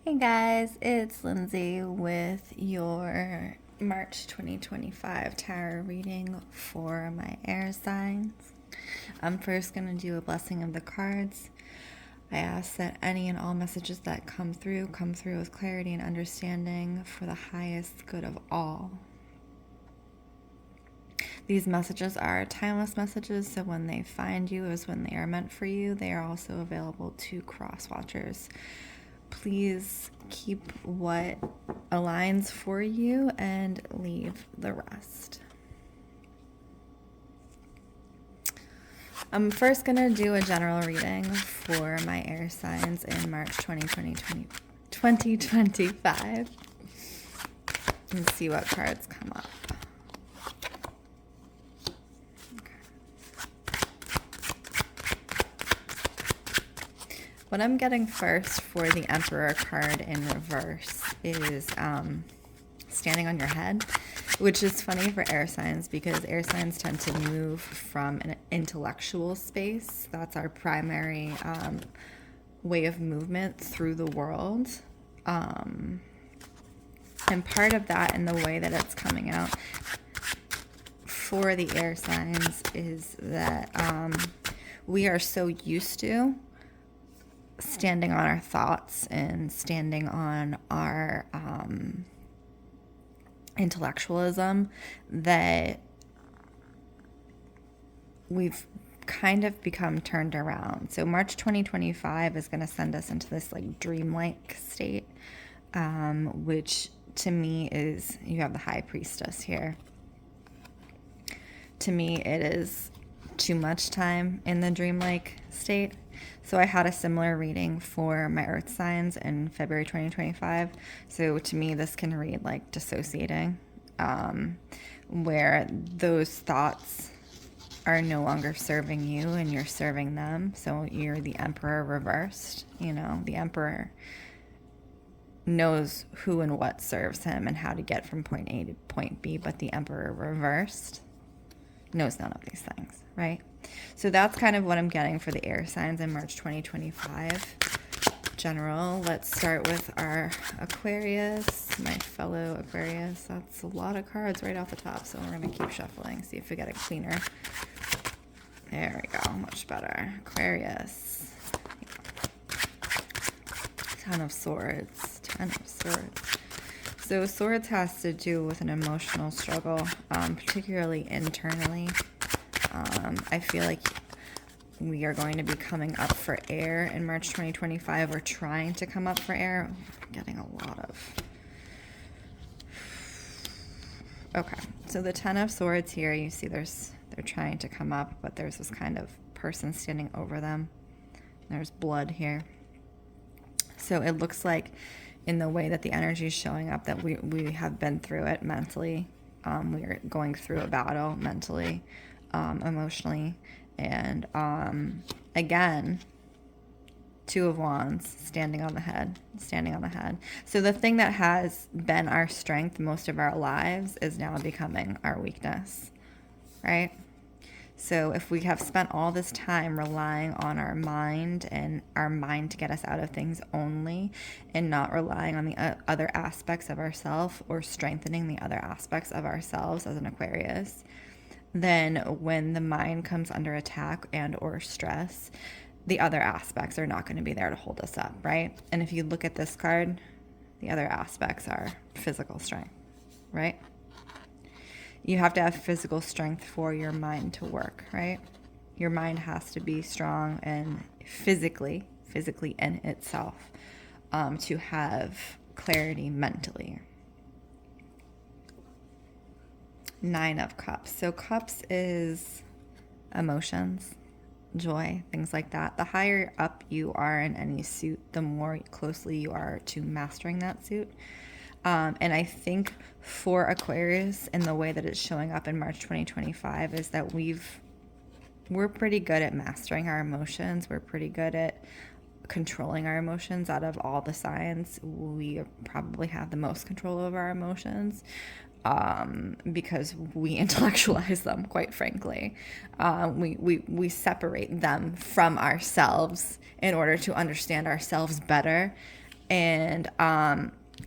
Hey guys, it's Lindsay with your March 2025 tarot reading for my air signs. I'm first going to do a blessing of the cards. I ask that any and all messages that come through with clarity and understanding for the highest good of all. These messages are timeless messages, so when they find you is when they are meant for you. They are also available to cross watchers. Please keep what aligns for you and leave the rest. I'm first going to do a general reading for my air signs in March 2025. And see what cards come up. What I'm getting first for the Emperor card in reverse is standing on your head, which is funny for air signs because air signs tend to move from an intellectual space. That's our primary way of movement through the world. And part of that in the way that it's coming out for the air signs is that we are so used to standing on our thoughts and standing on our intellectualism that we've kind of become turned around. So March 2025 is going to send us into this like dreamlike state, which to me is, you have the High Priestess here. To me, it is too much time in the dreamlike state. So I had a similar reading for my earth signs in February 2025. So to me, this can read like dissociating, where those thoughts are no longer serving you and you're serving them. So you're the Emperor reversed. You know, the Emperor knows who and what serves him and how to get from point A to point B, but the Emperor reversed knows none of these things, right? So that's kind of what I'm getting for the air signs in March 2025. General, let's start with our Aquarius, my fellow Aquarius. That's a lot of cards right off the top, so we're going to keep shuffling, see if we get a cleaner. There we go, much better. Aquarius. Ten of Swords. So swords has to do with an emotional struggle, particularly internally. I feel like we are going to be coming up for air in March 2025. We're trying to come up for air. I'm getting a lot of... Okay, so the Ten of Swords here, you see they're trying to come up, but there's this kind of person standing over them. There's blood here. So it looks like in the way that the energy is showing up that we have been through it mentally. We are going through a battle mentally, emotionally. And again, Two of Wands, standing on the head. So the thing that has been our strength most of our lives is now becoming our weakness, right? So if we have spent all this time relying on our mind and our mind to get us out of things only and not relying on the other aspects of ourselves or strengthening the other aspects of ourselves as an Aquarius, then when the mind comes under attack and or stress, the other aspects are not going to be there to hold us up, right? And if you look at this card, the other aspects are physical strength, right? You have to have physical strength for your mind to work, right? Your mind has to be strong and physically in itself, to have clarity mentally. Nine of Cups. So Cups is emotions, joy, things like that. The higher up you are in any suit, the more closely you are to mastering that suit. And I think for Aquarius, in the way that it's showing up in March 2025, is that we're pretty good at mastering our emotions. We're pretty good at controlling our emotions. Out of all the signs, we probably have the most control over our emotions. Because we intellectualize them, quite frankly. We separate them from ourselves in order to understand ourselves better. And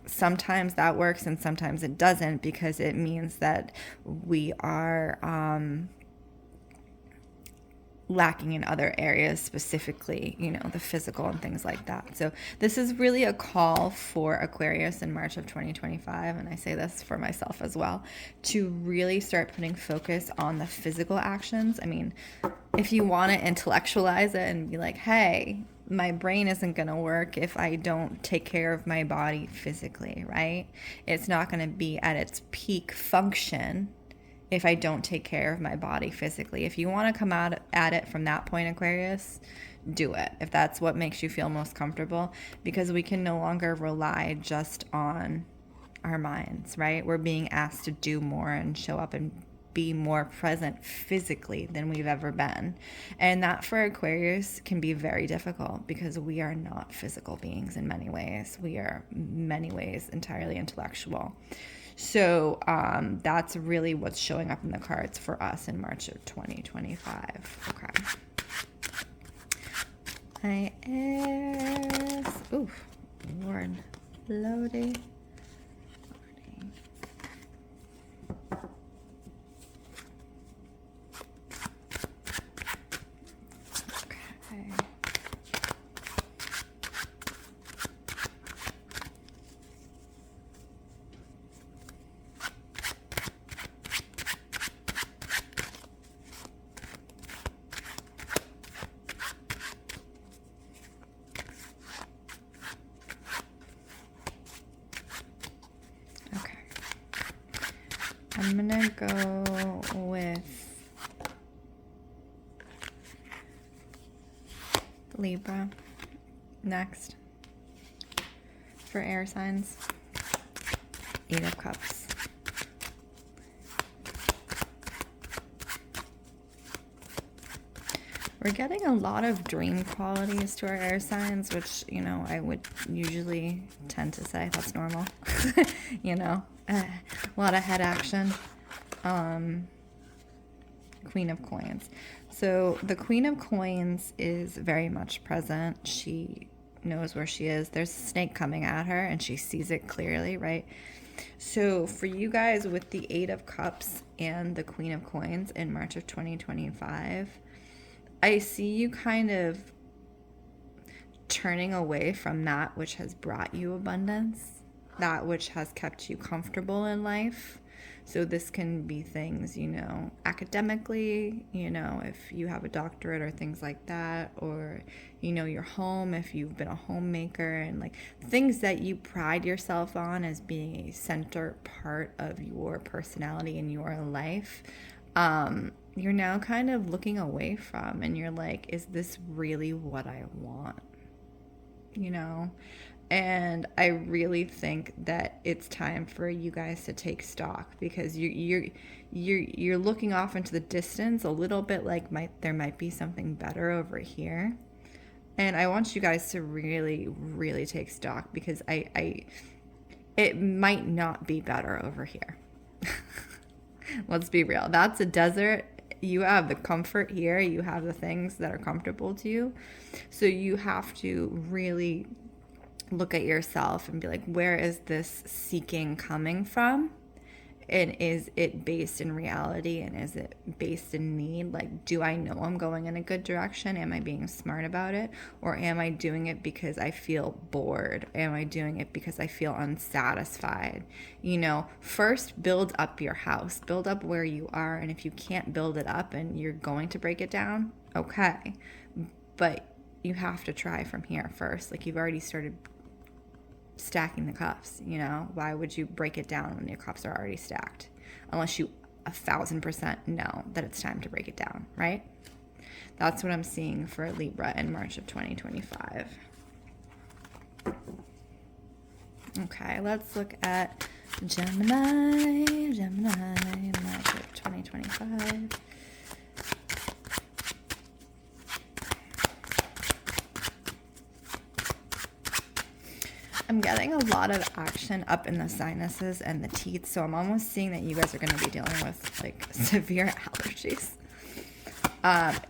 sometimes that works and sometimes it doesn't, because it means that we are lacking in other areas, specifically, you know, the physical and things like that. So this is really a call for Aquarius in March of 2025, and I say this for myself as well, to really start putting focus on the physical actions. I mean, if you want to intellectualize it and be like, hey, my brain isn't going to work if I don't take care of my body physically, right? It's not going to be at its peak function if I don't take care of my body physically. If you want to come out at it from that point, Aquarius, do it. If that's what makes you feel most comfortable, because we can no longer rely just on our minds, right? We're being asked to do more and show up and be more present physically than we've ever been. And that for Aquarius can be very difficult, because we are not physical beings in many ways. We are in many ways entirely intellectual. So that's really what's showing up in the cards for us in March of 2025. Okay. Oof, Lord, Lordy. I'm gonna go with Libra next for air signs. 8 of Cups. We're getting a lot of dream qualities to our air signs, which, you know, I would usually tend to say that's normal. You know, a lot of head action. Queen of Coins. So the Queen of Coins is very much present. She knows where she is. There's a snake coming at her and she sees it clearly, right? So for you guys with the 8 of Cups and the Queen of Coins in March of 2025, I see you kind of turning away from that which has brought you abundance, that which has kept you comfortable in life. So this can be things, you know, academically, you know, if you have a doctorate or things like that, or, you know, your home, if you've been a homemaker, and like things that you pride yourself on as being a center part of your personality and your life, you're now kind of looking away from, and you're like, is this really what I want? You know? And I really think that it's time for you guys to take stock, because you're looking off into the distance a little bit, like there might be something better over here. And I want you guys to really, really take stock, because it might not be better over here. Let's be real. That's a desert. You have the comfort here. You have the things that are comfortable to you. So you have to really look at yourself and be like, where is this seeking coming from? And is it based in reality? And is it based in need? Like, do I know I'm going in a good direction? Am I being smart about it? Or am I doing it because I feel bored? Am I doing it because I feel unsatisfied? You know, first build up your house, build up where you are. And if you can't build it up and you're going to break it down, okay. But you have to try from here first. Like, you've already started stacking the cups, you know. Why would you break it down when your cups are already stacked? Unless you 1,000% know that it's time to break it down, right? That's what I'm seeing for Libra in March of 2025. Okay, let's look at Gemini in March of 2025. I'm getting a lot of action up in the sinuses and the teeth, so I'm almost seeing that you guys are going to be dealing with like severe allergies.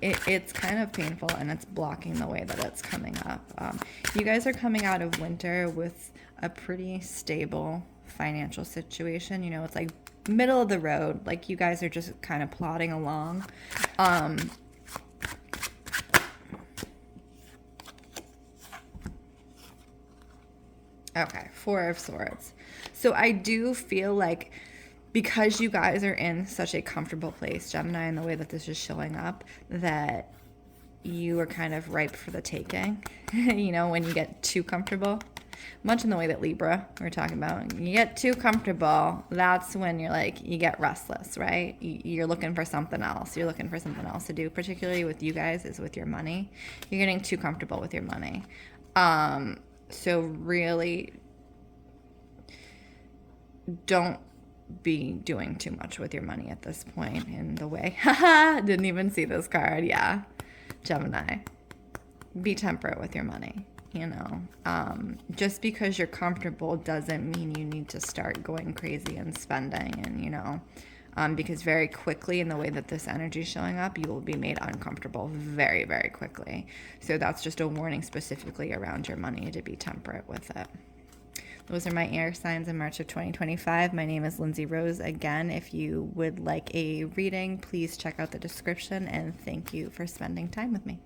It's kind of painful, and it's blocking the way that it's coming up. You guys are coming out of winter with a pretty stable financial situation. You know, it's like middle of the road. Like, you guys are just kind of plodding along. Okay, Four of Swords. So I do feel like, because you guys are in such a comfortable place, Gemini, in the way that this is showing up, that you are kind of ripe for the taking. You know, when you get too comfortable, much in the way that Libra we're talking about, you get too comfortable, that's when you're like, you get restless, right? You're looking for something else. You're looking for something else to do, particularly with you guys, is with your money. You're getting too comfortable with your money. So really, don't be doing too much with your money at this point in the way. Haha, didn't even see this card. Yeah, Gemini. Be temperate with your money, you know. Just because you're comfortable doesn't mean you need to start going crazy and spending, and, you know, because very quickly, in the way that this energy is showing up, you will be made uncomfortable very, very quickly. So that's just a warning specifically around your money, to be temperate with it. Those are my air signs in March of 2025. My name is Lindsey Rose. Again, if you would like a reading, please check out the description, and thank you for spending time with me.